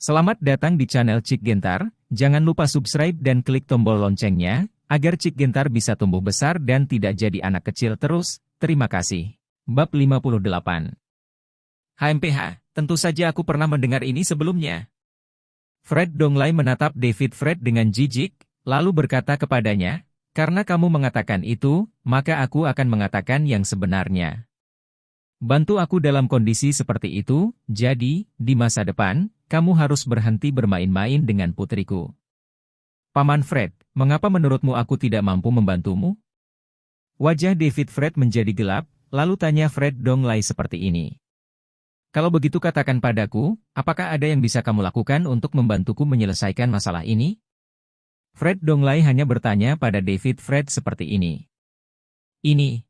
Selamat datang di channel Cik Gentar, jangan lupa subscribe dan klik tombol loncengnya, agar Cik Gentar bisa tumbuh besar dan tidak jadi anak kecil terus, terima kasih. Bab 58. HMPH, tentu saja aku pernah mendengar ini sebelumnya. Fred Donglai menatap David Fred dengan jijik, lalu berkata kepadanya, karena kamu mengatakan itu, maka aku akan mengatakan yang sebenarnya. Bantu aku dalam kondisi seperti itu, jadi, di masa depan, kamu harus berhenti bermain-main dengan putriku. Paman Fred, mengapa menurutmu aku tidak mampu membantumu? Wajah David Fred menjadi gelap, lalu tanya Fred Donglai seperti ini. Kalau begitu katakan padaku, apakah ada yang bisa kamu lakukan untuk membantuku menyelesaikan masalah ini? Fred Donglai hanya bertanya pada David Fred seperti ini. Ini.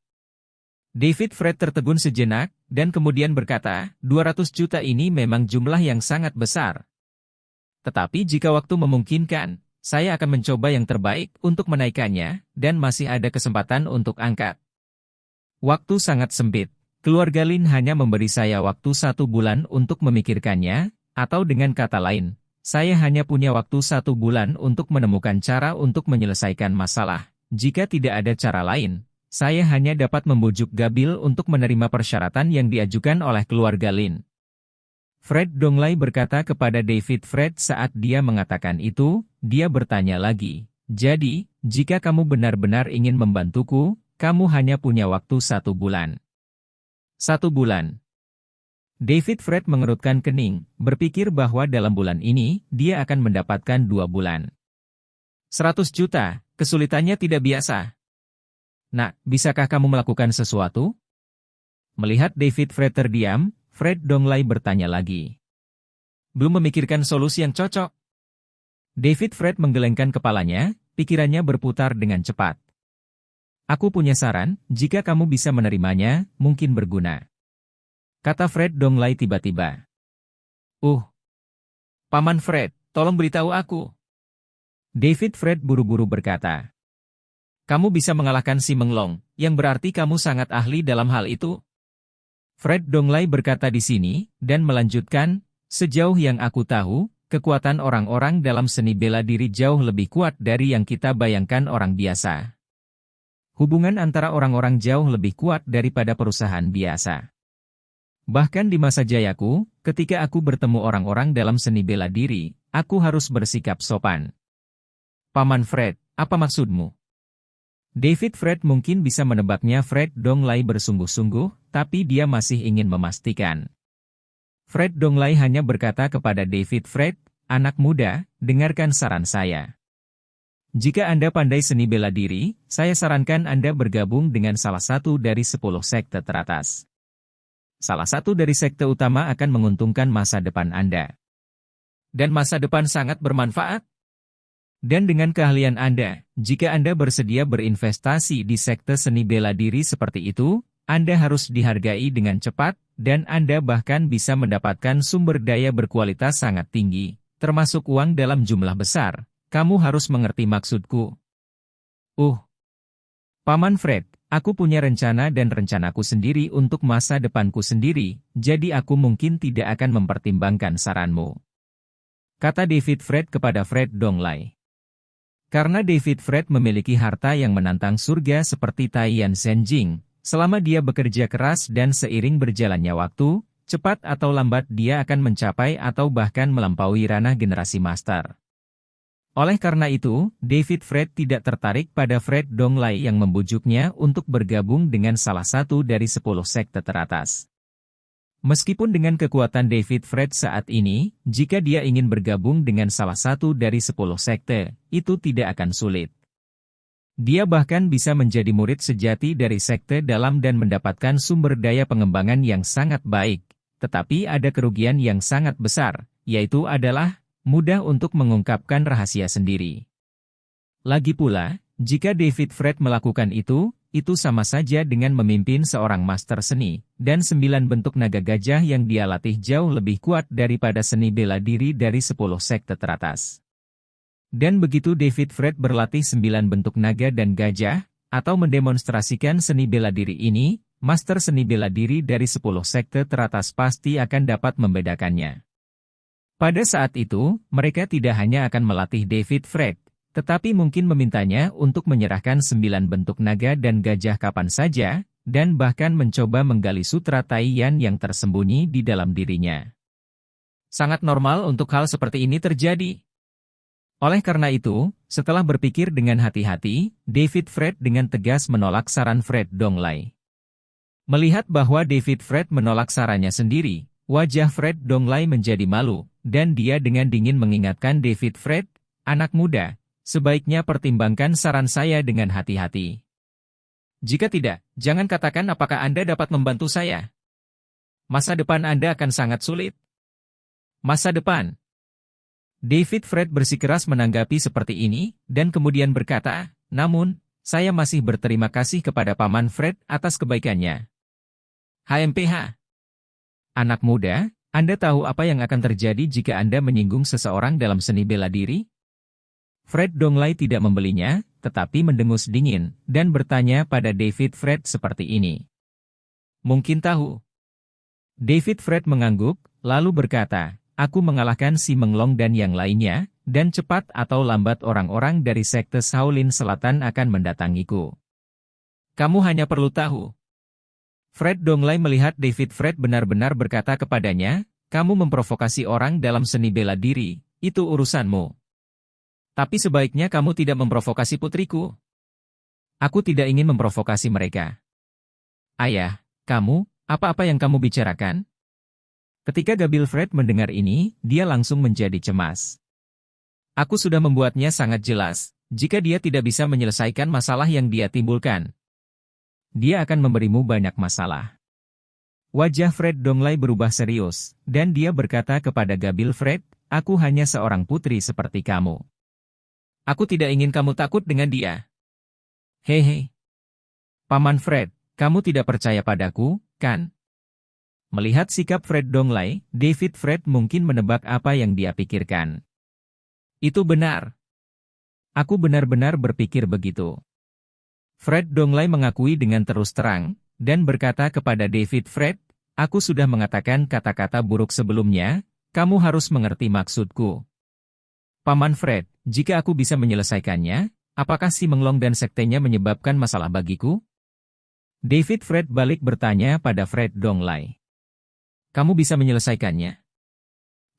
David Fred tertegun sejenak, dan kemudian berkata, 200 juta ini memang jumlah yang sangat besar. Tetapi jika waktu memungkinkan, saya akan mencoba yang terbaik untuk menaikkannya, dan masih ada kesempatan untuk angkat. Waktu sangat sempit. Keluarga Lin hanya memberi saya waktu 1 bulan untuk memikirkannya, atau dengan kata lain, saya hanya punya waktu 1 bulan untuk menemukan cara untuk menyelesaikan masalah. Jika tidak ada cara lain, saya hanya dapat membujuk Gabil untuk menerima persyaratan yang diajukan oleh keluarga Lin. Fred Donglai berkata kepada David Fred saat dia mengatakan itu, dia bertanya lagi, jadi, jika kamu benar-benar ingin membantuku, kamu hanya punya waktu 1 bulan. 1 bulan. David Fred mengerutkan kening, berpikir bahwa dalam bulan ini, dia akan mendapatkan 2 bulan. 100 juta, kesulitannya tidak biasa. Nak, bisakah kamu melakukan sesuatu? Melihat David Fred terdiam, Fred Donglai bertanya lagi. Belum memikirkan solusi yang cocok? David Fred menggelengkan kepalanya, pikirannya berputar dengan cepat. Aku punya saran, jika kamu bisa menerimanya, mungkin berguna. Kata Fred Donglai tiba-tiba. Paman Fred, tolong beritahu aku. David Fred buru-buru berkata. Kamu bisa mengalahkan si Menglong, yang berarti kamu sangat ahli dalam hal itu. Fred Donglai berkata di sini, dan melanjutkan, sejauh yang aku tahu, kekuatan orang-orang dalam seni bela diri jauh lebih kuat dari yang kita bayangkan orang biasa. Hubungan antara orang-orang jauh lebih kuat daripada perusahaan biasa. Bahkan di masa jayaku, ketika aku bertemu orang-orang dalam seni bela diri, aku harus bersikap sopan. Paman Fred, apa maksudmu? David Fred mungkin bisa menebaknya. Fred Donglai bersungguh-sungguh, tapi dia masih ingin memastikan. Fred Donglai hanya berkata kepada David Fred, anak muda, dengarkan saran saya. Jika Anda pandai seni bela diri, saya sarankan Anda bergabung dengan salah satu dari 10 sekte teratas. Salah satu dari sekte utama akan menguntungkan masa depan Anda. Dan masa depan sangat bermanfaat. Dan dengan keahlian Anda, jika Anda bersedia berinvestasi di sekte seni bela diri seperti itu, Anda harus dihargai dengan cepat, dan Anda bahkan bisa mendapatkan sumber daya berkualitas sangat tinggi, termasuk uang dalam jumlah besar. Kamu harus mengerti maksudku. Paman Fred, aku punya rencana dan rencanaku sendiri untuk masa depanku sendiri, jadi aku mungkin tidak akan mempertimbangkan saranmu. Kata David Fred kepada Fred Donglai. Karena David Fred memiliki harta yang menantang surga seperti Taiyan Senjing, selama dia bekerja keras dan seiring berjalannya waktu, cepat atau lambat dia akan mencapai atau bahkan melampaui ranah generasi master. Oleh karena itu, David Fred tidak tertarik pada Fred Donglai yang membujuknya untuk bergabung dengan salah satu dari 10 sekte teratas. Meskipun dengan kekuatan David Fred saat ini, jika dia ingin bergabung dengan salah satu dari 10 sekte, itu tidak akan sulit. Dia bahkan bisa menjadi murid sejati dari sekte dalam dan mendapatkan sumber daya pengembangan yang sangat baik, tetapi ada kerugian yang sangat besar, yaitu adalah mudah untuk mengungkapkan rahasia sendiri. Lagi pula, jika David Fred melakukan itu sama saja dengan memimpin seorang master seni, dan 9 bentuk naga gajah yang dia latih jauh lebih kuat daripada seni bela diri dari 10 sekte teratas. Dan begitu David Fred berlatih 9 bentuk naga dan gajah, atau mendemonstrasikan seni bela diri ini, master seni bela diri dari 10 sekte teratas pasti akan dapat membedakannya. Pada saat itu, mereka tidak hanya akan melatih David Fred, tetapi mungkin memintanya untuk menyerahkan 9 bentuk naga dan gajah kapan saja, dan bahkan mencoba menggali sutra Taiyan yang tersembunyi di dalam dirinya. Sangat normal untuk hal seperti ini terjadi. Oleh karena itu, setelah berpikir dengan hati-hati, David Fred dengan tegas menolak saran Fred Donglai. Melihat bahwa David Fred menolak sarannya sendiri, wajah Fred Donglai menjadi malu, dan dia dengan dingin mengingatkan David Fred, anak muda, sebaiknya pertimbangkan saran saya dengan hati-hati. Jika tidak, jangan katakan apakah Anda dapat membantu saya. Masa depan Anda akan sangat sulit. Masa depan. David Fred bersikeras menanggapi seperti ini, dan kemudian berkata, namun, saya masih berterima kasih kepada Paman Fred atas kebaikannya. HMPH. Anak muda, Anda tahu apa yang akan terjadi jika Anda menyinggung seseorang dalam seni bela diri? Fred Donglai tidak membelinya, tetapi mendengus dingin, dan bertanya pada David Fred seperti ini. Mungkin tahu. David Fred mengangguk, lalu berkata, aku mengalahkan si Menglong dan yang lainnya, dan cepat atau lambat orang-orang dari sekte Shaolin Selatan akan mendatangiku. Kamu hanya perlu tahu. Fred Donglai melihat David Fred benar-benar berkata kepadanya, kamu memprovokasi orang dalam seni bela diri, itu urusanmu. Tapi sebaiknya kamu tidak memprovokasi putriku. Aku tidak ingin memprovokasi mereka. Ayah, kamu, apa-apa yang kamu bicarakan? Ketika Gabil Fred mendengar ini, dia langsung menjadi cemas. Aku sudah membuatnya sangat jelas, jika dia tidak bisa menyelesaikan masalah yang dia timbulkan. Dia akan memberimu banyak masalah. Wajah Fred Donglai berubah serius, dan dia berkata kepada Gabil Fred, aku hanya seorang putri seperti kamu. Aku tidak ingin kamu takut dengan dia. Hehe. Paman Fred, kamu tidak percaya padaku, kan? Melihat sikap Fred Donglai, David Fred mungkin menebak apa yang dia pikirkan. Itu benar. Aku benar-benar berpikir begitu. Fred Donglai mengakui dengan terus terang, dan berkata kepada David Fred, aku sudah mengatakan kata-kata buruk sebelumnya, kamu harus mengerti maksudku. Paman Fred, jika aku bisa menyelesaikannya, apakah si Menglong dan sektenya menyebabkan masalah bagiku? David Fred balik bertanya pada Fred Donglai. Kamu bisa menyelesaikannya?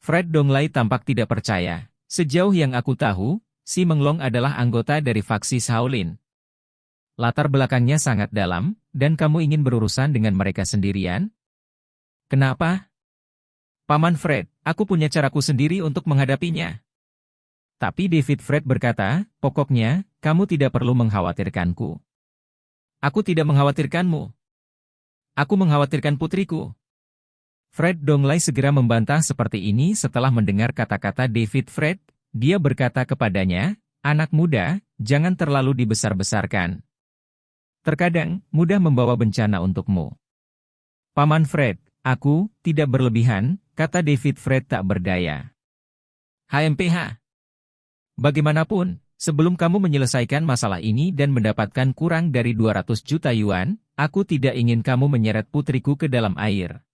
Fred Donglai tampak tidak percaya. Sejauh yang aku tahu, si Menglong adalah anggota dari faksi Shaolin. Latar belakangnya sangat dalam, dan kamu ingin berurusan dengan mereka sendirian? Kenapa? Paman Fred, aku punya caraku sendiri untuk menghadapinya. Tapi David Fred berkata, pokoknya, kamu tidak perlu mengkhawatirkanku. Aku tidak mengkhawatirkanmu. Aku mengkhawatirkan putriku. Fred Donglai segera membantah seperti ini setelah mendengar kata-kata David Fred. Dia berkata kepadanya, anak muda, jangan terlalu dibesar-besarkan. Terkadang, mudah membawa bencana untukmu. Paman Fred, aku, tidak berlebihan, kata David Fred tak berdaya. HMPH. Bagaimanapun, sebelum kamu menyelesaikan masalah ini dan mendapatkan kurang dari 200 juta yuan, aku tidak ingin kamu menyeret putriku ke dalam air.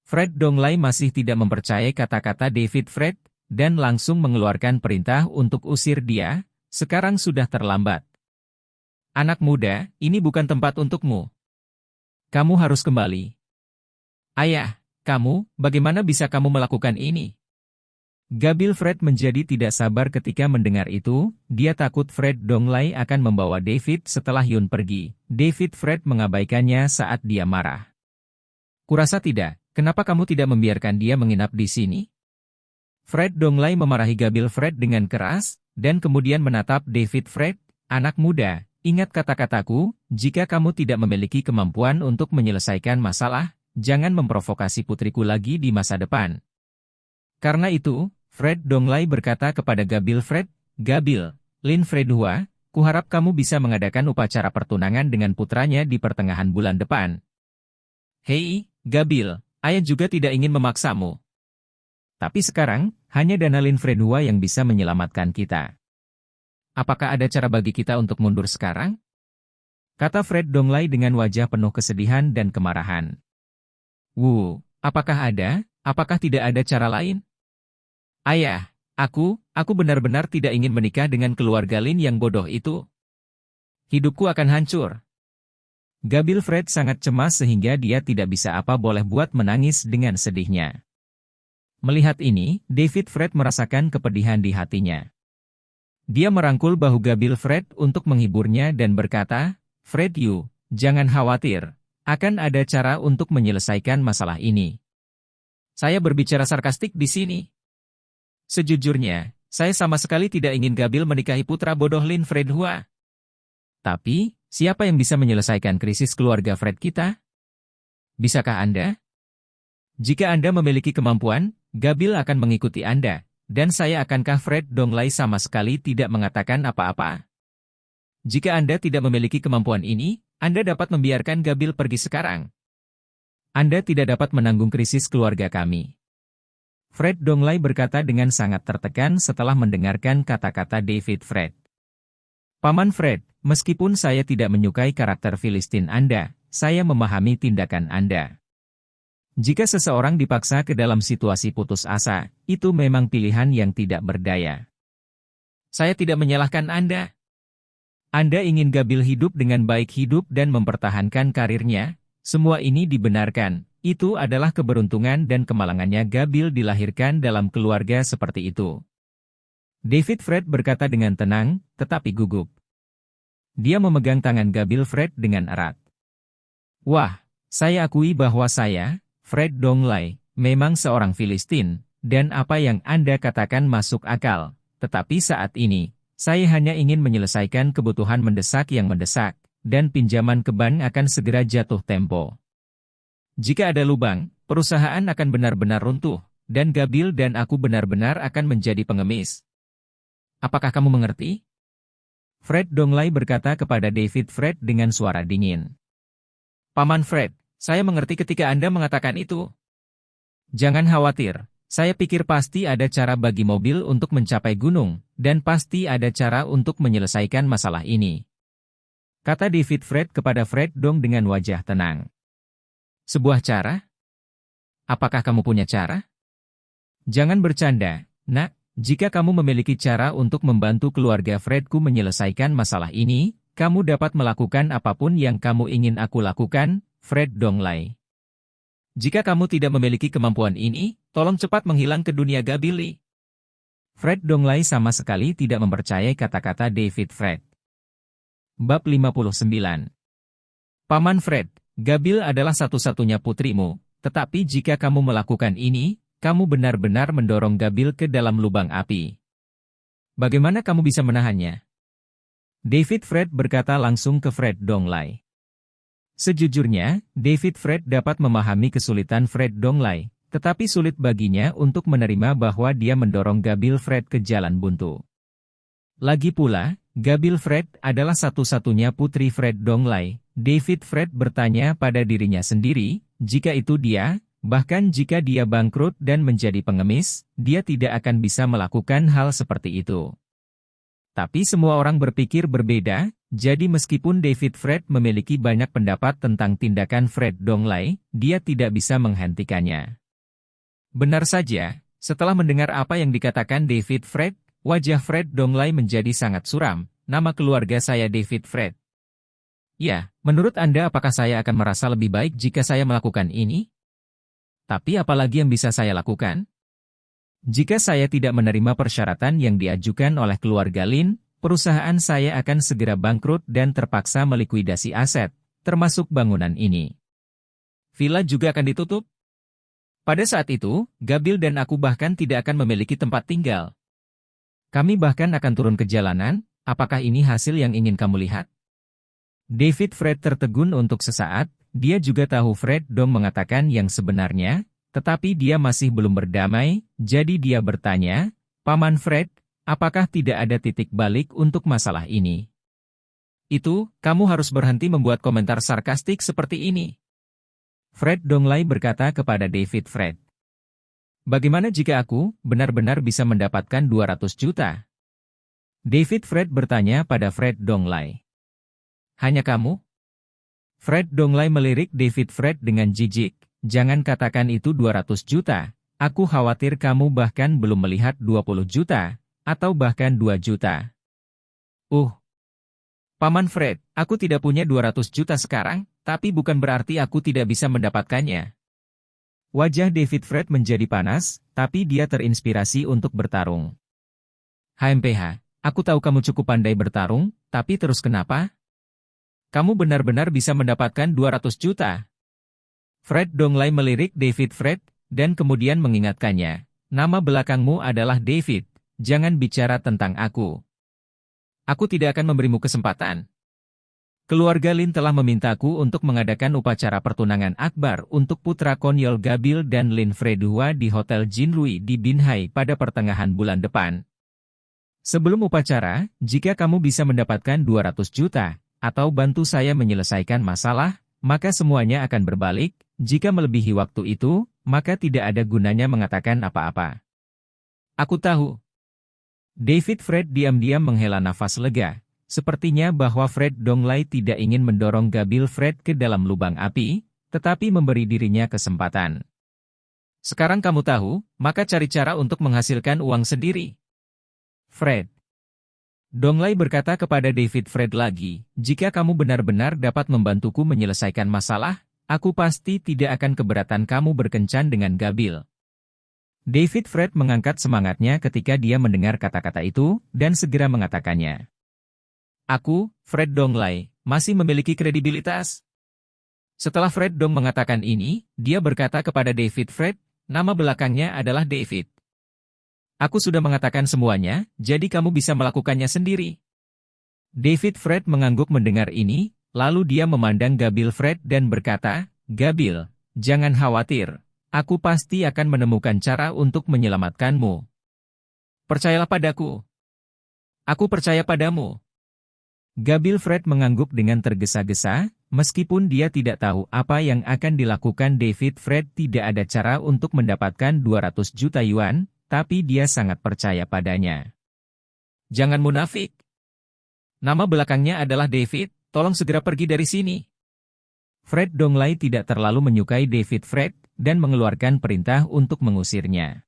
Fred Donglai masih tidak mempercayai kata-kata David Fred, dan langsung mengeluarkan perintah untuk usir dia, sekarang sudah terlambat. Anak muda, ini bukan tempat untukmu. Kamu harus kembali. Ayah, kamu, bagaimana bisa kamu melakukan ini? Gabil Fred menjadi tidak sabar ketika mendengar itu, dia takut Fred Donglai akan membawa David setelah Yun pergi. David Fred mengabaikannya saat dia marah. Kurasa tidak. Kenapa kamu tidak membiarkan dia menginap di sini? Fred Donglai memarahi Gabil Fred dengan keras, dan kemudian menatap David Fred, anak muda, ingat kata-kataku, jika kamu tidak memiliki kemampuan untuk menyelesaikan masalah, jangan memprovokasi putriku lagi di masa depan. Karena itu, Fred Donglai berkata kepada Gabil Fred, Gabil, Lin Fredhua, kuharap kamu bisa mengadakan upacara pertunangan dengan putranya di pertengahan bulan depan. Hei, Gabil. Ayah juga tidak ingin memaksamu. Tapi sekarang, hanya dana Lin Fredhua yang bisa menyelamatkan kita. Apakah ada cara bagi kita untuk mundur sekarang? Kata Fred Donglai dengan wajah penuh kesedihan dan kemarahan. Apakah ada? Apakah tidak ada cara lain? Ayah, aku benar-benar tidak ingin menikah dengan keluarga Lin yang bodoh itu. Hidupku akan hancur. Gabil Fred sangat cemas sehingga dia tidak bisa apa boleh buat menangis dengan sedihnya. Melihat ini, David Fred merasakan kepedihan di hatinya. Dia merangkul bahu Gabil Fred untuk menghiburnya dan berkata, "Fred, jangan khawatir. Akan ada cara untuk menyelesaikan masalah ini." Saya berbicara sarkastik di sini. Sejujurnya, saya sama sekali tidak ingin Gabil menikahi putra bodoh Lin Fred Hua. Tapi, siapa yang bisa menyelesaikan krisis keluarga Fred kita? Bisakah Anda? Jika Anda memiliki kemampuan, Gabil akan mengikuti Anda, dan saya akankah Fred Donglai sama sekali tidak mengatakan apa-apa? Jika Anda tidak memiliki kemampuan ini, Anda dapat membiarkan Gabil pergi sekarang. Anda tidak dapat menanggung krisis keluarga kami. Fred Donglai berkata dengan sangat tertekan setelah mendengarkan kata-kata David Fred. Paman Fred, meskipun saya tidak menyukai karakter Filistin Anda, saya memahami tindakan Anda. Jika seseorang dipaksa ke dalam situasi putus asa, itu memang pilihan yang tidak berdaya. Saya tidak menyalahkan Anda. Anda ingin Gabil hidup dengan baik hidup dan mempertahankan karirnya, semua ini dibenarkan, itu adalah keberuntungan dan kemalangannya Gabil dilahirkan dalam keluarga seperti itu. David Fred berkata dengan tenang, tetapi gugup. Dia memegang tangan Gabil Fred dengan erat. Wah, saya akui bahwa saya, Fred Donglai, memang seorang Filistin, dan apa yang Anda katakan masuk akal, tetapi saat ini, saya hanya ingin menyelesaikan kebutuhan mendesak yang mendesak, dan pinjaman ke bank akan segera jatuh tempo. Jika ada lubang, perusahaan akan benar-benar runtuh, dan Gabil dan aku benar-benar akan menjadi pengemis. Apakah kamu mengerti? Fred Donglai berkata kepada David Fred dengan suara dingin. Paman Fred, saya mengerti ketika Anda mengatakan itu. Jangan khawatir, saya pikir pasti ada cara bagi mobil untuk mencapai gunung, dan pasti ada cara untuk menyelesaikan masalah ini. Kata David Fred kepada Fred Dong dengan wajah tenang. Sebuah cara? Apakah kamu punya cara? Jangan bercanda, nak. Jika kamu memiliki cara untuk membantu keluarga Fredku menyelesaikan masalah ini, kamu dapat melakukan apapun yang kamu ingin aku lakukan, Fred Donglai. Jika kamu tidak memiliki kemampuan ini, tolong cepat menghilang ke dunia Gabili. Fred Donglai sama sekali tidak mempercayai kata-kata David Fred. Bab 59. Paman Fred, Gabil adalah satu-satunya putrimu, tetapi jika kamu melakukan ini, kamu benar-benar mendorong Gabil ke dalam lubang api. Bagaimana kamu bisa menahannya? David Fred berkata langsung ke Fred Donglai. Sejujurnya, David Fred dapat memahami kesulitan Fred Donglai, tetapi sulit baginya untuk menerima bahwa dia mendorong Gabil Fred ke jalan buntu. Lagi pula, Gabil Fred adalah satu-satunya putri Fred Donglai. David Fred bertanya pada dirinya sendiri, jika itu dia, bahkan jika dia bangkrut dan menjadi pengemis, dia tidak akan bisa melakukan hal seperti itu. Tapi semua orang berpikir berbeda, jadi meskipun David Fred memiliki banyak pendapat tentang tindakan Fred Donglai, dia tidak bisa menghentikannya. Benar saja, setelah mendengar apa yang dikatakan David Fred, wajah Fred Donglai menjadi sangat suram. Nama keluarga saya David Fred. Ya, menurut Anda apakah saya akan merasa lebih baik jika saya melakukan ini? Tapi apalagi yang bisa saya lakukan? Jika saya tidak menerima persyaratan yang diajukan oleh keluarga Lin, perusahaan saya akan segera bangkrut dan terpaksa melikuidasi aset, termasuk bangunan ini. Villa juga akan ditutup. Pada saat itu, Gabil dan aku bahkan tidak akan memiliki tempat tinggal. Kami bahkan akan turun ke jalanan. Apakah ini hasil yang ingin kamu lihat? David Fred tertegun untuk sesaat. Dia juga tahu Fred Dong mengatakan yang sebenarnya, tetapi dia masih belum berdamai, jadi dia bertanya, Paman Fred, apakah tidak ada titik balik untuk masalah ini? Itu, kamu harus berhenti membuat komentar sarkastik seperti ini. Fred Donglai berkata kepada David Fred. Bagaimana jika aku benar-benar bisa mendapatkan 200 juta? David Fred bertanya pada Fred Donglai. Hanya kamu? Fred Donglai melirik David Fred dengan jijik. Jangan katakan itu 200 juta. Aku khawatir kamu bahkan belum melihat 20 juta, atau bahkan 2 juta. Paman Fred, aku tidak punya 200 juta sekarang, tapi bukan berarti aku tidak bisa mendapatkannya. Wajah David Fred menjadi panas, tapi dia terinspirasi untuk bertarung. HMPH, aku tahu kamu cukup pandai bertarung, tapi terus kenapa? Kamu benar-benar bisa mendapatkan 200 juta. Fred Donglai melirik David Fred, dan kemudian mengingatkannya, nama belakangmu adalah David, jangan bicara tentang aku. Aku tidak akan memberimu kesempatan. Keluarga Lin telah memintaku untuk mengadakan upacara pertunangan akbar untuk putra konyol Gabil dan Lin Fredua di Hotel Jinrui di Binhai pada pertengahan bulan depan. Sebelum upacara, jika kamu bisa mendapatkan 200 juta, atau bantu saya menyelesaikan masalah, maka semuanya akan berbalik. Jika melebihi waktu itu, maka tidak ada gunanya mengatakan apa-apa. Aku tahu. David Fred diam-diam menghela nafas lega. Sepertinya bahwa Fred Donglai tidak ingin mendorong Gabil Fred ke dalam lubang api, tetapi memberi dirinya kesempatan. Sekarang kamu tahu, maka cari cara untuk menghasilkan uang sendiri. Fred. Donglai berkata kepada David Fred lagi, jika kamu benar-benar dapat membantuku menyelesaikan masalah, aku pasti tidak akan keberatan kamu berkencan dengan Gabil. David Fred mengangkat semangatnya ketika dia mendengar kata-kata itu, dan segera mengatakannya. Aku, Fred Donglai, masih memiliki kredibilitas. Setelah Fred Dong mengatakan ini, dia berkata kepada David Fred, nama belakangnya adalah David. Aku sudah mengatakan semuanya, jadi kamu bisa melakukannya sendiri. David Fred mengangguk mendengar ini, lalu dia memandang Gabil Fred dan berkata, Gabil, jangan khawatir, aku pasti akan menemukan cara untuk menyelamatkanmu. Percayalah padaku. Aku percaya padamu. Gabil Fred mengangguk dengan tergesa-gesa, meskipun dia tidak tahu apa yang akan dilakukan David Fred tidak ada cara untuk mendapatkan 200 juta yuan, tapi dia sangat percaya padanya. Jangan munafik. Nama belakangnya adalah David, tolong segera pergi dari sini. Fred Donglai tidak terlalu menyukai David Fred, dan mengeluarkan perintah untuk mengusirnya.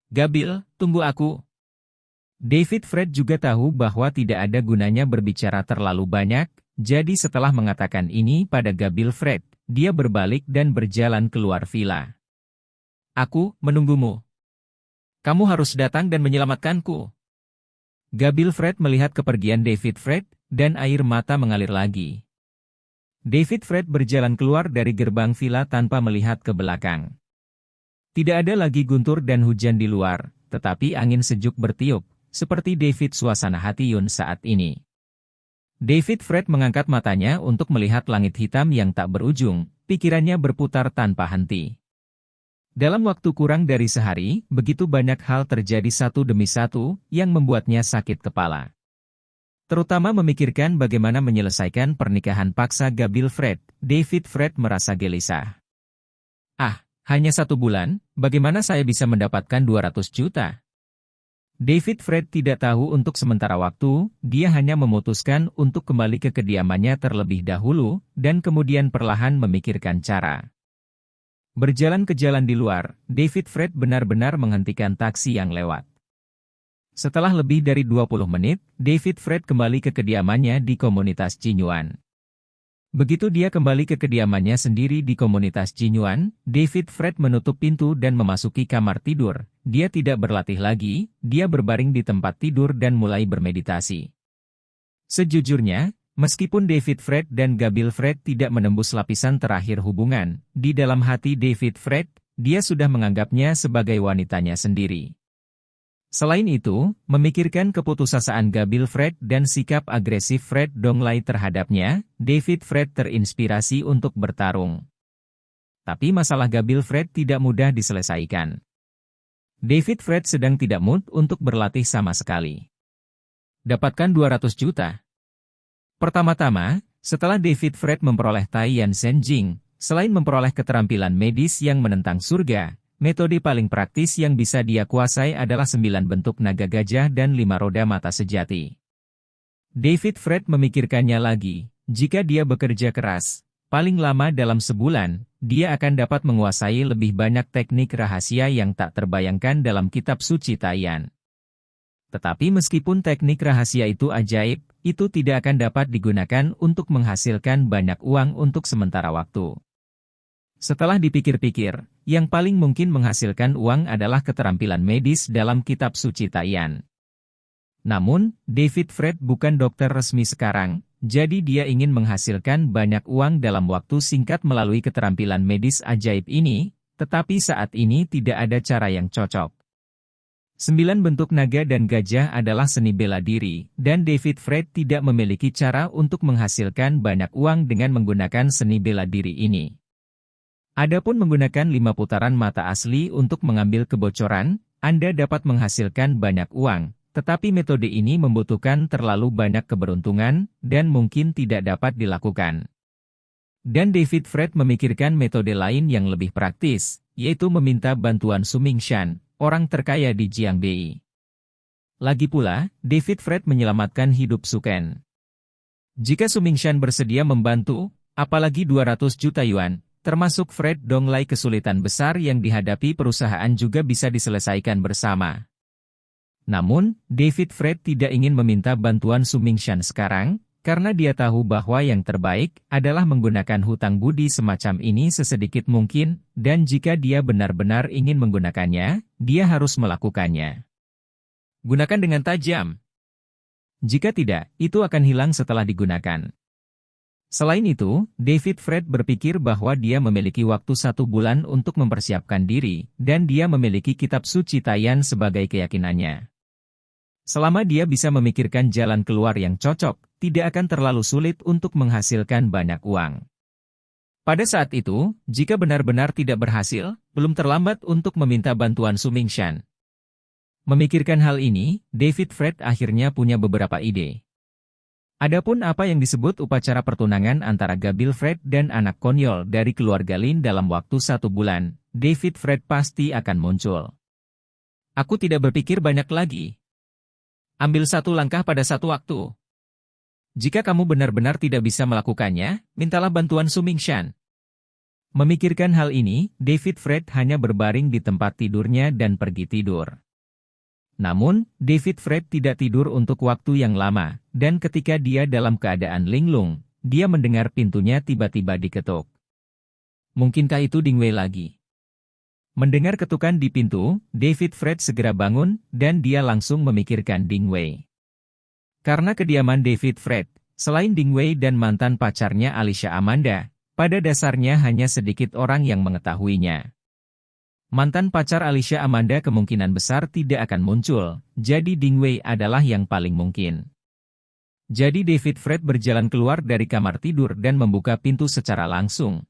Gabil, tunggu aku. David Fred juga tahu bahwa tidak ada gunanya berbicara terlalu banyak, jadi setelah mengatakan ini pada Gabil Fred, dia berbalik dan berjalan keluar villa. Aku menunggumu. Kamu harus datang dan menyelamatkanku. Gabil Fred melihat kepergian David Fred, dan air mata mengalir lagi. David Fred berjalan keluar dari gerbang villa tanpa melihat ke belakang. Tidak ada lagi guntur dan hujan di luar, tetapi angin sejuk bertiup, seperti David suasana hati Yun saat ini. David Fred mengangkat matanya untuk melihat langit hitam yang tak berujung, pikirannya berputar tanpa henti. Dalam waktu kurang dari sehari, begitu banyak hal terjadi satu demi satu, yang membuatnya sakit kepala. Terutama memikirkan bagaimana menyelesaikan pernikahan paksa Gabil Fred, David Fred merasa gelisah. Hanya 1 bulan, bagaimana saya bisa mendapatkan 200 juta? David Fred tidak tahu untuk sementara waktu, dia hanya memutuskan untuk kembali ke kediamannya terlebih dahulu, dan kemudian perlahan memikirkan cara. Berjalan ke jalan di luar, David Fred benar-benar menghentikan taksi yang lewat. Setelah lebih dari 20 menit, David Fred kembali ke kediamannya di komunitas Jinyuan. Begitu dia kembali ke kediamannya sendiri di komunitas Jinyuan, David Fred menutup pintu dan memasuki kamar tidur. Dia tidak berlatih lagi, dia berbaring di tempat tidur dan mulai bermeditasi. Sejujurnya, meskipun David Fred dan Gabil Fred tidak menembus lapisan terakhir hubungan, di dalam hati David Fred, dia sudah menganggapnya sebagai wanitanya sendiri. Selain itu, memikirkan keputusasaan Gabil Fred dan sikap agresif Fred Donglai terhadapnya, David Fred terinspirasi untuk bertarung. Tapi masalah Gabil Fred tidak mudah diselesaikan. David Fred sedang tidak mood untuk berlatih sama sekali. Dapatkan 200 juta. Pertama-tama, setelah David Fred memperoleh Taiyan Senjing, selain memperoleh keterampilan medis yang menentang surga, metode paling praktis yang bisa dia kuasai adalah 9 bentuk naga gajah dan 5 roda mata sejati. David Fred memikirkannya lagi, jika dia bekerja keras, paling lama dalam sebulan, dia akan dapat menguasai lebih banyak teknik rahasia yang tak terbayangkan dalam kitab suci Taiyan. Tetapi meskipun teknik rahasia itu ajaib, itu tidak akan dapat digunakan untuk menghasilkan banyak uang untuk sementara waktu. Setelah dipikir-pikir, yang paling mungkin menghasilkan uang adalah keterampilan medis dalam kitab suci Taiyan. Namun, David Fred bukan dokter resmi sekarang, jadi dia ingin menghasilkan banyak uang dalam waktu singkat melalui keterampilan medis ajaib ini, tetapi saat ini tidak ada cara yang cocok. 9 bentuk naga dan gajah adalah seni bela diri, dan David Fred tidak memiliki cara untuk menghasilkan banyak uang dengan menggunakan seni bela diri ini. Adapun menggunakan 5 putaran mata asli untuk mengambil kebocoran, Anda dapat menghasilkan banyak uang, tetapi metode ini membutuhkan terlalu banyak keberuntungan, dan mungkin tidak dapat dilakukan. Dan David Fred memikirkan metode lain yang lebih praktis, yaitu meminta bantuan Su Mingshan, orang terkaya di Jiangbei. Lagi pula, David Fred menyelamatkan hidup Su Ken. Jika Su Mingshan bersedia membantu, apalagi 200 juta yuan, termasuk Fred Donglai, kesulitan besar yang dihadapi perusahaan juga bisa diselesaikan bersama. Namun, David Fred tidak ingin meminta bantuan Su Mingshan sekarang, karena dia tahu bahwa yang terbaik adalah menggunakan hutang budi semacam ini sesedikit mungkin, dan jika dia benar-benar ingin menggunakannya, dia harus melakukannya. Gunakan dengan tajam. Jika tidak, itu akan hilang setelah digunakan. Selain itu, David Fred berpikir bahwa dia memiliki waktu 1 bulan untuk mempersiapkan diri, dan dia memiliki kitab suci Taiyan sebagai keyakinannya. Selama dia bisa memikirkan jalan keluar yang cocok, tidak akan terlalu sulit untuk menghasilkan banyak uang. Pada saat itu, jika benar-benar tidak berhasil, belum terlambat untuk meminta bantuan Su Mingshan. Memikirkan hal ini, David Fred akhirnya punya beberapa ide. Adapun apa yang disebut upacara pertunangan antara Gabil Fred dan anak konyol dari keluarga Lin dalam waktu 1 bulan, David Fred pasti akan muncul. Aku tidak berpikir banyak lagi. Ambil 1 langkah pada 1 waktu. Jika kamu benar-benar tidak bisa melakukannya, mintalah bantuan Su Mingshan. Memikirkan hal ini, David Fred hanya berbaring di tempat tidurnya dan pergi tidur. Namun, David Fred tidak tidur untuk waktu yang lama, dan ketika dia dalam keadaan linglung, dia mendengar pintunya tiba-tiba diketuk. Mungkinkah itu Ding Wei lagi? Mendengar ketukan di pintu, David Fred segera bangun, dan dia langsung memikirkan Ding Wei. Karena kediaman David Fred, selain Ding Wei dan mantan pacarnya Alicia Amanda, pada dasarnya hanya sedikit orang yang mengetahuinya. Mantan pacar Alicia Amanda kemungkinan besar tidak akan muncul, jadi Ding Wei adalah yang paling mungkin. Jadi David Fred berjalan keluar dari kamar tidur dan membuka pintu secara langsung.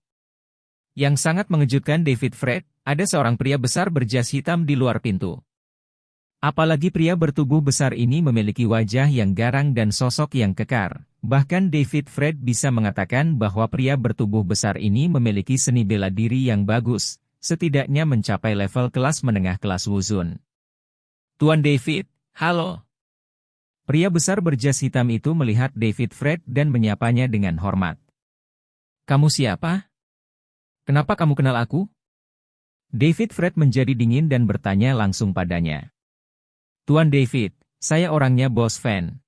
Yang sangat mengejutkan David Fred, ada seorang pria besar berjas hitam di luar pintu. Apalagi pria bertubuh besar ini memiliki wajah yang garang dan sosok yang kekar. Bahkan David Fred bisa mengatakan bahwa pria bertubuh besar ini memiliki seni bela diri yang bagus, setidaknya mencapai level kelas menengah kelas Wuzun. Tuan David, halo. Pria besar berjas hitam itu melihat David Fred dan menyapanya dengan hormat. Kamu siapa? Kenapa kamu kenal aku? David Fred menjadi dingin dan bertanya langsung padanya. Tuan David, saya orangnya Bos Fan.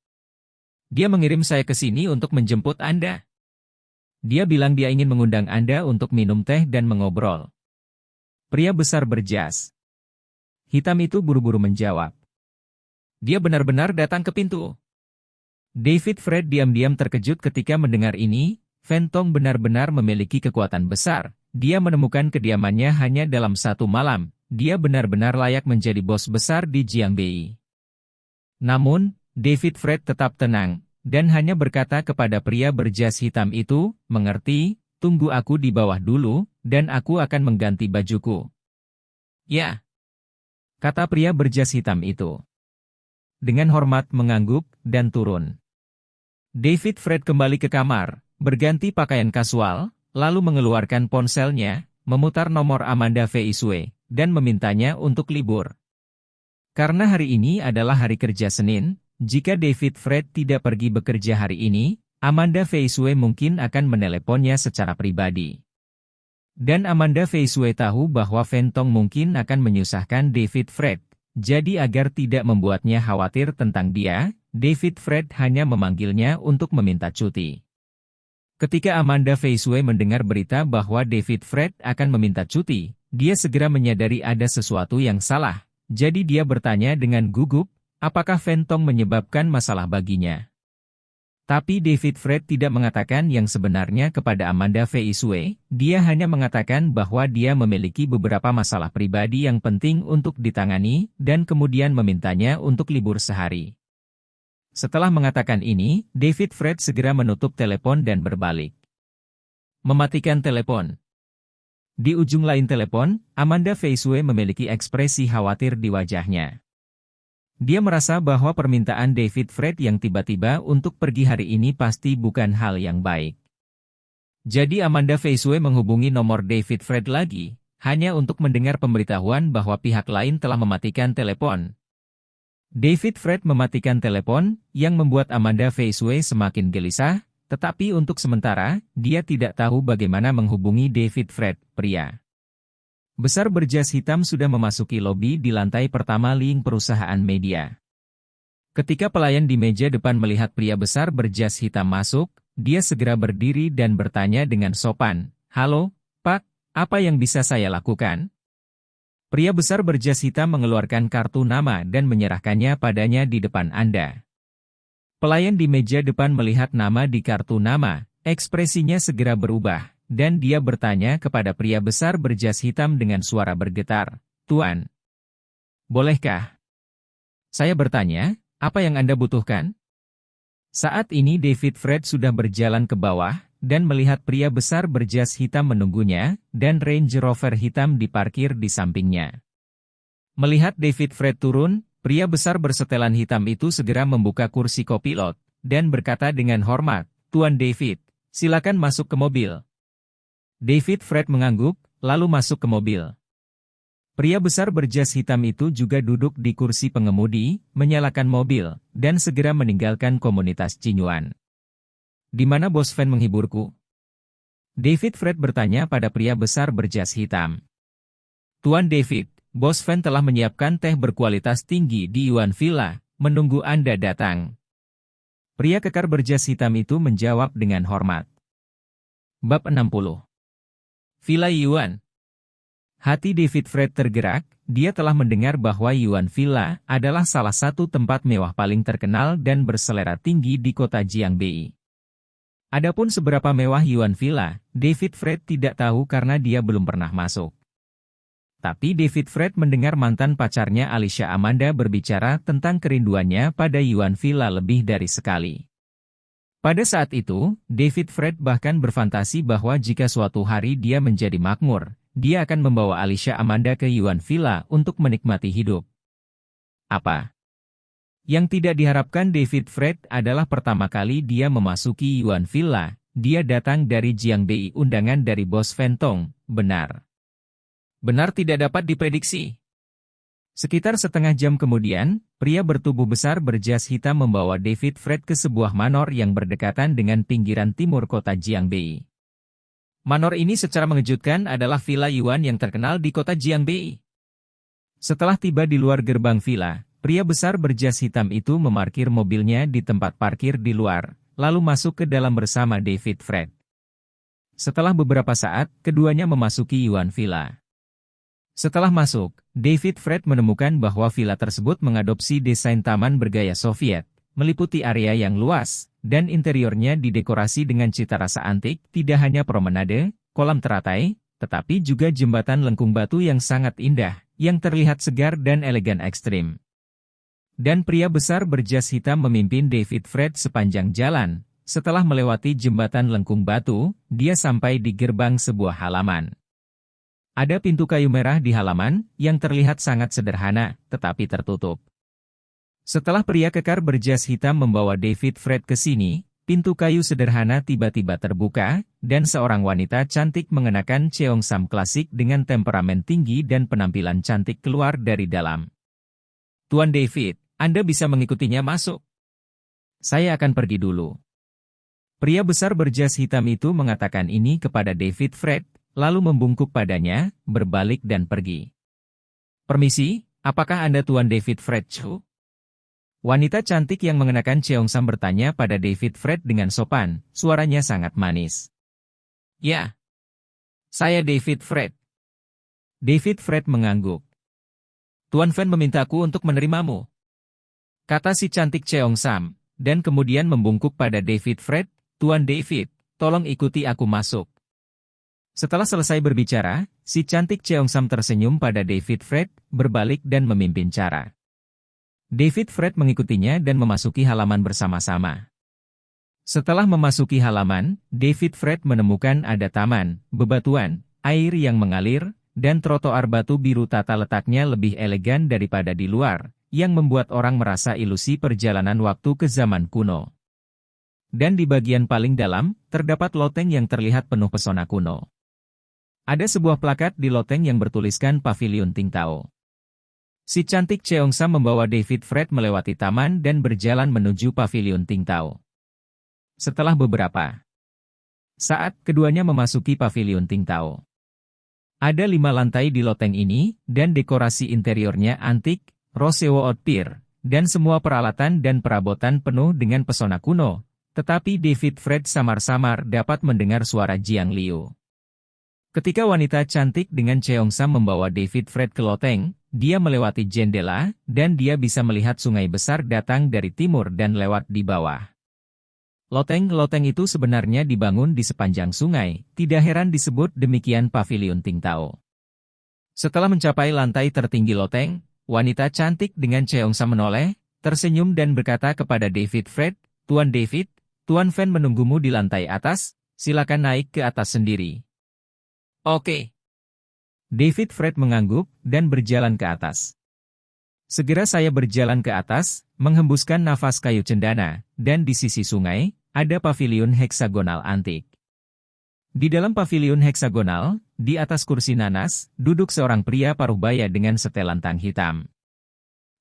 Dia mengirim saya ke sini untuk menjemput Anda. Dia bilang dia ingin mengundang Anda untuk minum teh dan mengobrol. Pria besar berjas hitam itu buru-buru menjawab. Dia benar-benar datang ke pintu. David Fred diam-diam terkejut ketika mendengar ini. Fan Tong benar-benar memiliki kekuatan besar. Dia menemukan kediamannya hanya dalam 1 malam. Dia benar-benar layak menjadi bos besar di Jiangbei. Namun, David Fred tetap tenang, dan hanya berkata kepada pria berjas hitam itu, mengerti, tunggu aku di bawah dulu, dan aku akan mengganti bajuku. Ya, kata pria berjas hitam itu. Dengan hormat mengangguk, dan turun. David Fred kembali ke kamar, berganti pakaian kasual, lalu mengeluarkan ponselnya, memutar nomor Amanda Feisue, dan memintanya untuk libur. Karena hari ini adalah hari kerja Senin, jika David Fred tidak pergi bekerja hari ini, Amanda Feisue mungkin akan meneleponnya secara pribadi. Dan Amanda Fei Sue tahu bahwa Fentong mungkin akan menyusahkan David Fred. Jadi agar tidak membuatnya khawatir tentang dia, David Fred hanya memanggilnya untuk meminta cuti. Ketika Amanda Fei Sue mendengar berita bahwa David Fred akan meminta cuti, dia segera menyadari ada sesuatu yang salah. Jadi dia bertanya dengan gugup, apakah Fentong menyebabkan masalah baginya. Tapi David Fred tidak mengatakan yang sebenarnya kepada Amanda Fei Sue, dia hanya mengatakan bahwa dia memiliki beberapa masalah pribadi yang penting untuk ditangani, dan kemudian memintanya untuk libur sehari. Setelah mengatakan ini, David Fred segera menutup telepon dan berbalik. Mematikan telepon. Di ujung lain telepon, Amanda Fei Sue memiliki ekspresi khawatir di wajahnya. Dia merasa bahwa permintaan David Fred yang tiba-tiba untuk pergi hari ini pasti bukan hal yang baik. Jadi Amanda Fei Sue menghubungi nomor David Fred lagi, hanya untuk mendengar pemberitahuan bahwa pihak lain telah mematikan telepon. David Fred mematikan telepon, yang membuat Amanda Fei Sue semakin gelisah, tetapi untuk sementara, dia tidak tahu bagaimana menghubungi David Fred, pria besar berjas hitam sudah memasuki lobi di lantai pertama link perusahaan media. Ketika pelayan di meja depan melihat pria besar berjas hitam masuk, dia segera berdiri dan bertanya dengan sopan, "Halo, Pak, apa yang bisa saya lakukan?" Pria besar berjas hitam mengeluarkan kartu nama dan menyerahkannya padanya di depan Anda. Pelayan di meja depan melihat nama di kartu nama, ekspresinya segera berubah. Dan dia bertanya kepada pria besar berjas hitam dengan suara bergetar, "Tuan, bolehkah saya bertanya, apa yang Anda butuhkan?" Saat ini David Fred sudah berjalan ke bawah, dan melihat pria besar berjas hitam menunggunya, dan Range Rover hitam diparkir di sampingnya. Melihat David Fred turun, pria besar bersetelan hitam itu segera membuka kursi kopilot, dan berkata dengan hormat, "Tuan David, silakan masuk ke mobil." David Fred mengangguk, lalu masuk ke mobil. Pria besar berjas hitam itu juga duduk di kursi pengemudi, menyalakan mobil, dan segera meninggalkan komunitas Cinyuan. "Di mana Bos Fan menghiburku?" David Fred bertanya pada pria besar berjas hitam. "Tuan David, Bos Fan telah menyiapkan teh berkualitas tinggi di Yuan Villa, menunggu Anda datang." Pria kekar berjas hitam itu menjawab dengan hormat. Bab 60. Villa Yuan. Hati David Fred tergerak, dia telah mendengar bahwa Yuan Villa adalah salah satu tempat mewah paling terkenal dan berselera tinggi di kota Jiangbei. Adapun seberapa mewah Yuan Villa, David Fred tidak tahu karena dia belum pernah masuk. Tapi David Fred mendengar mantan pacarnya Alicia Amanda berbicara tentang kerinduannya pada Yuan Villa lebih dari sekali. Pada saat itu, David Fred bahkan berfantasi bahwa jika suatu hari dia menjadi makmur, dia akan membawa Alicia Amanda ke Yuan Villa untuk menikmati hidup. Apa yang tidak diharapkan David Fred adalah pertama kali dia memasuki Yuan Villa, dia datang dari Jiangbei, undangan dari Bos Fentong, benar tidak dapat diprediksi. Sekitar setengah jam kemudian, pria bertubuh besar berjas hitam membawa David Fred ke sebuah manor yang berdekatan dengan pinggiran timur kota Jiangbei. Manor ini secara mengejutkan adalah Villa Yuan yang terkenal di kota Jiangbei. Setelah tiba di luar gerbang villa, pria besar berjas hitam itu memarkir mobilnya di tempat parkir di luar, lalu masuk ke dalam bersama David Fred. Setelah beberapa saat, keduanya memasuki Yuan Villa. Setelah masuk, David Fred menemukan bahwa villa tersebut mengadopsi desain taman bergaya Soviet, meliputi area yang luas, dan interiornya didekorasi dengan cita rasa antik, tidak hanya promenade, kolam teratai, tetapi juga jembatan lengkung batu yang sangat indah, yang terlihat segar dan elegan ekstrim. Dan pria besar berjas hitam memimpin David Fred sepanjang jalan. Setelah melewati jembatan lengkung batu, dia sampai di gerbang sebuah halaman. Ada pintu kayu merah di halaman, yang terlihat sangat sederhana, tetapi tertutup. Setelah pria kekar berjas hitam membawa David Fred ke sini, pintu kayu sederhana tiba-tiba terbuka, dan seorang wanita cantik mengenakan cheongsam klasik dengan temperamen tinggi dan penampilan cantik keluar dari dalam. "Tuan David, Anda bisa mengikutinya masuk. Saya akan pergi dulu." Pria besar berjas hitam itu mengatakan ini kepada David Fred, lalu membungkuk padanya, berbalik dan pergi. "Permisi, apakah Anda Tuan David Fred Chu?" Wanita cantik yang mengenakan cheongsam bertanya pada David Fred dengan sopan, suaranya sangat manis. "Ya, saya David Fred." David Fred mengangguk. "Tuan Fan memintaku untuk menerimamu," kata si cantik cheongsam, dan kemudian membungkuk pada David Fred. "Tuan David, tolong ikuti aku masuk." Setelah selesai berbicara, si cantik cheongsam tersenyum pada David Fred, berbalik dan memimpin cara. David Fred mengikutinya dan memasuki halaman bersama-sama. Setelah memasuki halaman, David Fred menemukan ada taman, bebatuan, air yang mengalir, dan trotoar batu biru. Tata letaknya lebih elegan daripada di luar, yang membuat orang merasa ilusi perjalanan waktu ke zaman kuno. Dan di bagian paling dalam, terdapat loteng yang terlihat penuh pesona kuno. Ada sebuah plakat di loteng yang bertuliskan Pavilion Tingtao. Si cantik cheongsam membawa David Fred melewati taman dan berjalan menuju Pavilion Tingtao. Setelah beberapa saat, keduanya memasuki Pavilion Tingtao. Ada 5 lantai di loteng ini, dan dekorasi interiornya antik, Rosewo Outpier, dan semua peralatan dan perabotan penuh dengan pesona kuno. Tetapi David Fred samar-samar dapat mendengar suara Jiang Liu. Ketika wanita cantik dengan cheongsam membawa David Fred ke loteng, dia melewati jendela, dan dia bisa melihat sungai besar datang dari timur dan lewat di bawah. Loteng-loteng itu sebenarnya dibangun di sepanjang sungai, tidak heran disebut demikian Pavilion Tingtao. Setelah mencapai lantai tertinggi loteng, wanita cantik dengan cheongsam menoleh, tersenyum dan berkata kepada David Fred, "Tuan David, Tuan Fan menunggumu di lantai atas, silakan naik ke atas sendiri." "Oke." David Fred mengangguk dan berjalan ke atas. Segera saya berjalan ke atas, menghembuskan nafas kayu cendana, dan di sisi sungai, ada pavilion heksagonal antik. Di dalam pavilion heksagonal, di atas kursi nanas, duduk seorang pria paruhbaya dengan setelan tang hitam.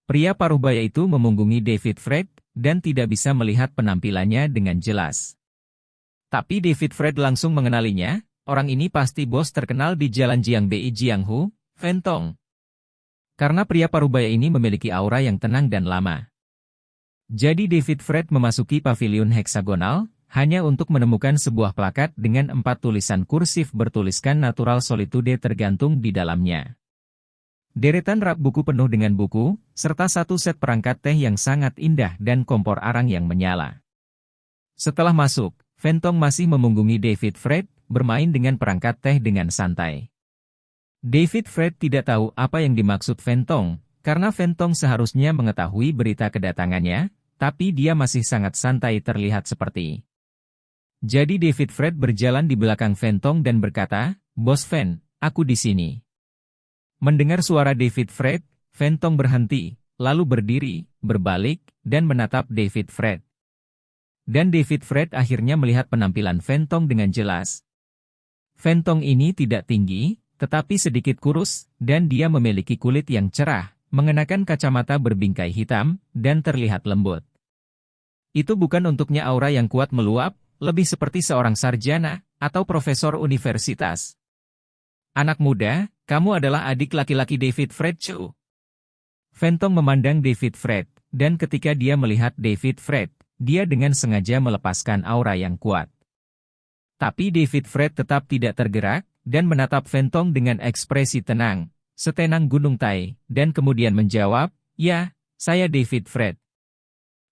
Pria paruhbaya itu memunggungi David Fred, dan tidak bisa melihat penampilannya dengan jelas. Tapi David Fred langsung mengenalinya, orang ini pasti bos terkenal di Jalan Jiangbei Jianghu, Fan Tong. Karena pria paruhbaya ini memiliki aura yang tenang dan lama. Jadi David Fred memasuki pavilion heksagonal, hanya untuk menemukan sebuah plakat dengan 4 tulisan kursif bertuliskan Natural Solitude tergantung di dalamnya. Deretan rak buku penuh dengan buku, serta 1 set perangkat teh yang sangat indah dan kompor arang yang menyala. Setelah masuk, Fan Tong masih memunggungi David Fred, bermain dengan perangkat teh dengan santai. David Fred tidak tahu apa yang dimaksud Fan Tong, karena Fan Tong seharusnya mengetahui berita kedatangannya, tapi dia masih sangat santai terlihat seperti. Jadi David Fred berjalan di belakang Fan Tong dan berkata, "Bos Fan, aku di sini." Mendengar suara David Fred, Fan Tong berhenti, lalu berdiri, berbalik, dan menatap David Fred. Dan David Fred akhirnya melihat penampilan Fan Tong dengan jelas. Fan Tong ini tidak tinggi, tetapi sedikit kurus, dan dia memiliki kulit yang cerah, mengenakan kacamata berbingkai hitam, dan terlihat lembut. Itu bukan untuknya aura yang kuat meluap, lebih seperti seorang sarjana, atau profesor universitas. "Anak muda, kamu adalah adik laki-laki David Fred Chu." Fan Tong memandang David Fred, dan ketika dia melihat David Fred, dia dengan sengaja melepaskan aura yang kuat. Tapi David Fred tetap tidak tergerak, dan menatap Fan Tong dengan ekspresi tenang, setenang gunung Tai, dan kemudian menjawab, "Ya, saya David Fred."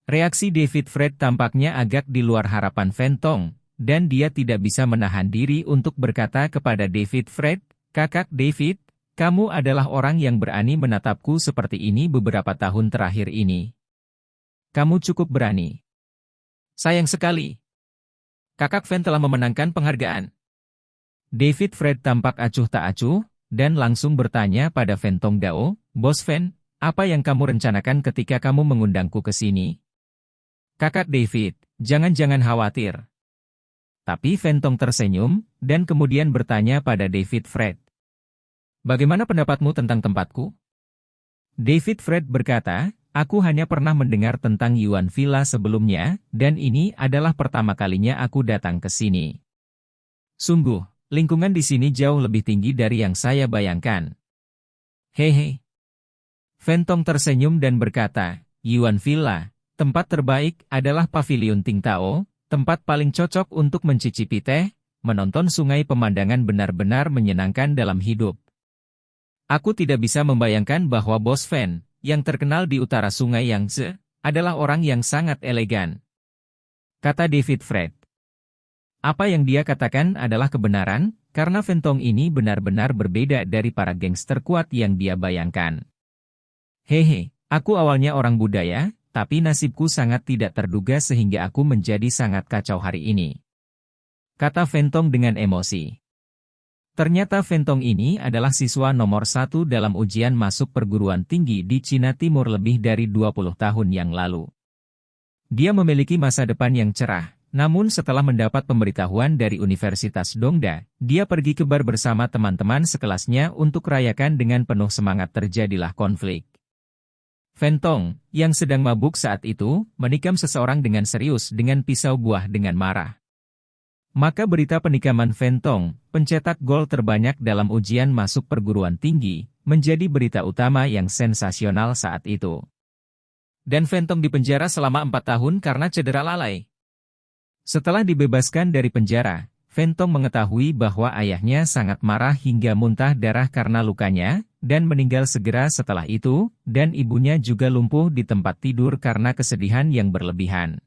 Reaksi David Fred tampaknya agak di luar harapan Fan Tong, dan dia tidak bisa menahan diri untuk berkata kepada David Fred, "Kakak David, kamu adalah orang yang berani menatapku seperti ini beberapa tahun terakhir ini. Kamu cukup berani." "Sayang sekali. Kakak Fan telah memenangkan penghargaan." David Fred tampak acuh tak acuh, dan langsung bertanya pada Fan Tong Dao, "Bos Fan, apa yang kamu rencanakan ketika kamu mengundangku ke sini?" "Kakak David, jangan-jangan khawatir." Tapi Fan Tong tersenyum, dan kemudian bertanya pada David Fred, "Bagaimana pendapatmu tentang tempatku?" David Fred berkata, "Aku hanya pernah mendengar tentang Yuan Villa sebelumnya, dan ini adalah pertama kalinya aku datang ke sini." "Sungguh, Lingkungan di sini jauh lebih tinggi dari yang saya bayangkan. Hehe. Fentong tersenyum dan berkata, Yuan Villa, tempat terbaik adalah Pavilion Tingtao, tempat paling cocok untuk mencicipi teh, menonton sungai pemandangan benar-benar menyenangkan dalam hidup. Aku tidak bisa membayangkan bahwa Bos Fen, yang terkenal di utara sungai Yangtze, adalah orang yang sangat elegan. Kata David Fred. Apa yang dia katakan adalah kebenaran, karena Fentong ini benar-benar berbeda dari para gangster kuat yang dia bayangkan. Hehe, aku awalnya orang budaya, tapi nasibku sangat tidak terduga sehingga aku menjadi sangat kacau hari ini. Kata Fentong dengan emosi. Ternyata Fentong ini adalah siswa nomor 1 dalam ujian masuk perguruan tinggi di Cina Timur lebih dari 20 tahun yang lalu. Dia memiliki masa depan yang cerah. Namun setelah mendapat pemberitahuan dari Universitas Dongda, dia pergi ke bar bersama teman-teman sekelasnya untuk rayakan dengan penuh semangat terjadilah konflik. Fentong, yang sedang mabuk saat itu, menikam seseorang dengan serius dengan pisau buah dengan marah. Maka berita penikaman Fentong, pencetak gol terbanyak dalam ujian masuk perguruan tinggi, menjadi berita utama yang sensasional saat itu. Dan Fentong dipenjara selama 4 tahun karena cedera lalai. Setelah dibebaskan dari penjara, Fentong mengetahui bahwa ayahnya sangat marah hingga muntah darah karena lukanya, dan meninggal segera setelah itu, dan ibunya juga lumpuh di tempat tidur karena kesedihan yang berlebihan.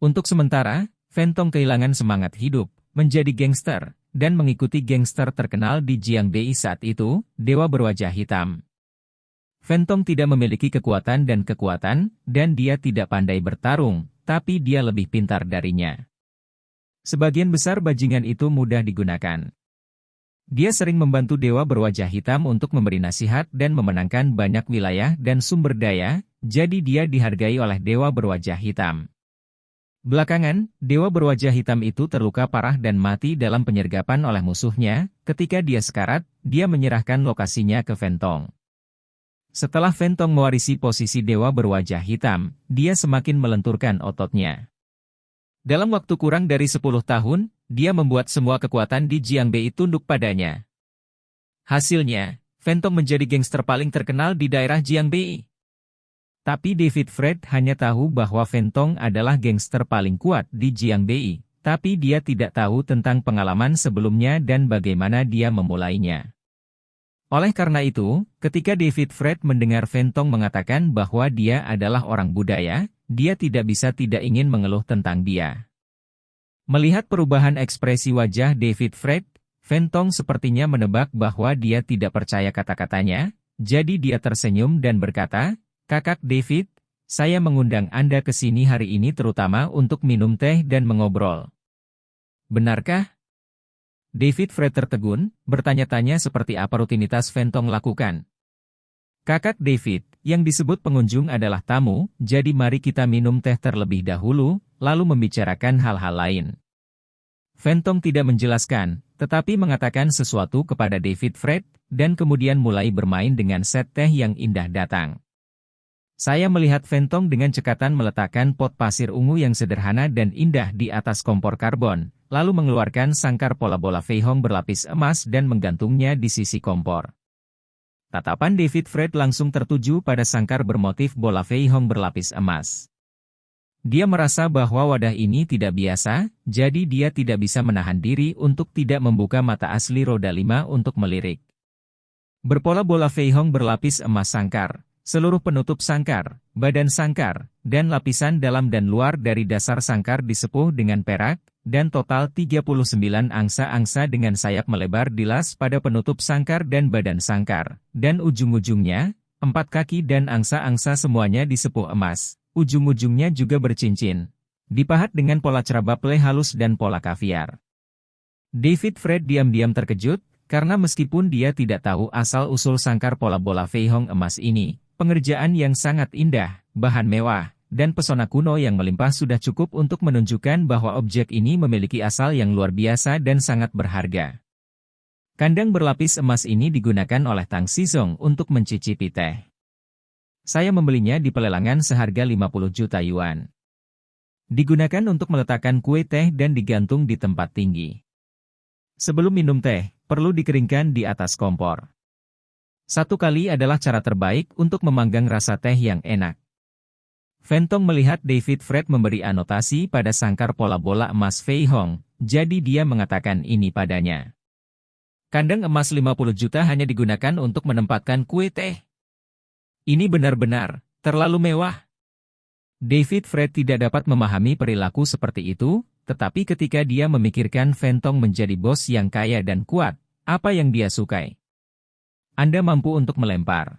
Untuk sementara, Fentong kehilangan semangat hidup, menjadi gangster, dan mengikuti gangster terkenal di Jiangbei saat itu, Dewa Berwajah Hitam. Fentong tidak memiliki kekuatan, dan dia tidak pandai bertarung, tapi dia lebih pintar darinya. Sebagian besar bajingan itu mudah digunakan. Dia sering membantu Dewa Berwajah Hitam untuk memberi nasihat dan memenangkan banyak wilayah dan sumber daya, jadi dia dihargai oleh Dewa Berwajah Hitam. Belakangan, Dewa Berwajah Hitam itu terluka parah dan mati dalam penyergapan oleh musuhnya. Ketika dia sekarat, dia menyerahkan lokasinya ke Fentong. Setelah Fentong mewarisi posisi Dewa Berwajah Hitam, dia semakin melenturkan ototnya. Dalam waktu kurang dari 10 tahun, dia membuat semua kekuatan di Jiangbei tunduk padanya. Hasilnya, Fentong menjadi gangster paling terkenal di daerah Jiangbei. Tapi David Fred hanya tahu bahwa Fentong adalah gangster paling kuat di Jiangbei, tapi dia tidak tahu tentang pengalaman sebelumnya dan bagaimana dia memulainya. Oleh karena itu, ketika David Fred mendengar Fentong mengatakan bahwa dia adalah orang budaya, dia tidak bisa tidak ingin mengeluh tentang dia. Melihat perubahan ekspresi wajah David Fred, Fentong sepertinya menebak bahwa dia tidak percaya kata-katanya, jadi dia tersenyum dan berkata, Kakak David, saya mengundang Anda ke sini hari ini terutama untuk minum teh dan mengobrol. Benarkah? David Fred tertegun, bertanya-tanya seperti apa rutinitas Fentong lakukan. Kakak David, yang disebut pengunjung adalah tamu, jadi mari kita minum teh terlebih dahulu, lalu membicarakan hal-hal lain. Fentong tidak menjelaskan, tetapi mengatakan sesuatu kepada David Fred, dan kemudian mulai bermain dengan set teh yang indah datang. Saya melihat Fentong dengan cekatan meletakkan pot pasir ungu yang sederhana dan indah di atas kompor karbon, lalu mengeluarkan sangkar pola bola Feihong berlapis emas dan menggantungnya di sisi kompor. Tatapan David Fred langsung tertuju pada sangkar bermotif bola Feihong berlapis emas. Dia merasa bahwa wadah ini tidak biasa, jadi dia tidak bisa menahan diri untuk tidak membuka mata asli roda 5 untuk melirik. Berpola bola Feihong berlapis emas sangkar. Seluruh penutup sangkar, badan sangkar, dan lapisan dalam dan luar dari dasar sangkar disepuh dengan perak, dan total 39 angsa-angsa dengan sayap melebar dilas pada penutup sangkar dan badan sangkar, dan ujung-ujungnya, 4 kaki dan angsa-angsa semuanya disepuh emas, ujung-ujungnya juga bercincin. Dipahat dengan pola cerabaple halus dan pola kaviar. David Fred diam-diam terkejut, karena meskipun dia tidak tahu asal-usul sangkar pola bola Feihong emas ini, pengerjaan yang sangat indah, bahan mewah, dan pesona kuno yang melimpah sudah cukup untuk menunjukkan bahwa objek ini memiliki asal yang luar biasa dan sangat berharga. Kandang berlapis emas ini digunakan oleh Tang Xizong untuk mencicipi teh. Saya membelinya di pelelangan seharga 50 juta yuan. Digunakan untuk meletakkan kue teh dan digantung di tempat tinggi. Sebelum minum teh, perlu dikeringkan di atas kompor. 1 kali adalah cara terbaik untuk memanggang rasa teh yang enak. Fentong melihat David Fred memberi anotasi pada sangkar pola bola emas Fei Hong, jadi dia mengatakan ini padanya. Kandang emas 50 juta hanya digunakan untuk menempatkan kue teh. Ini benar-benar terlalu mewah. David Fred tidak dapat memahami perilaku seperti itu, tetapi ketika dia memikirkan Fentong menjadi bos yang kaya dan kuat, apa yang dia sukai? Anda mampu untuk melempar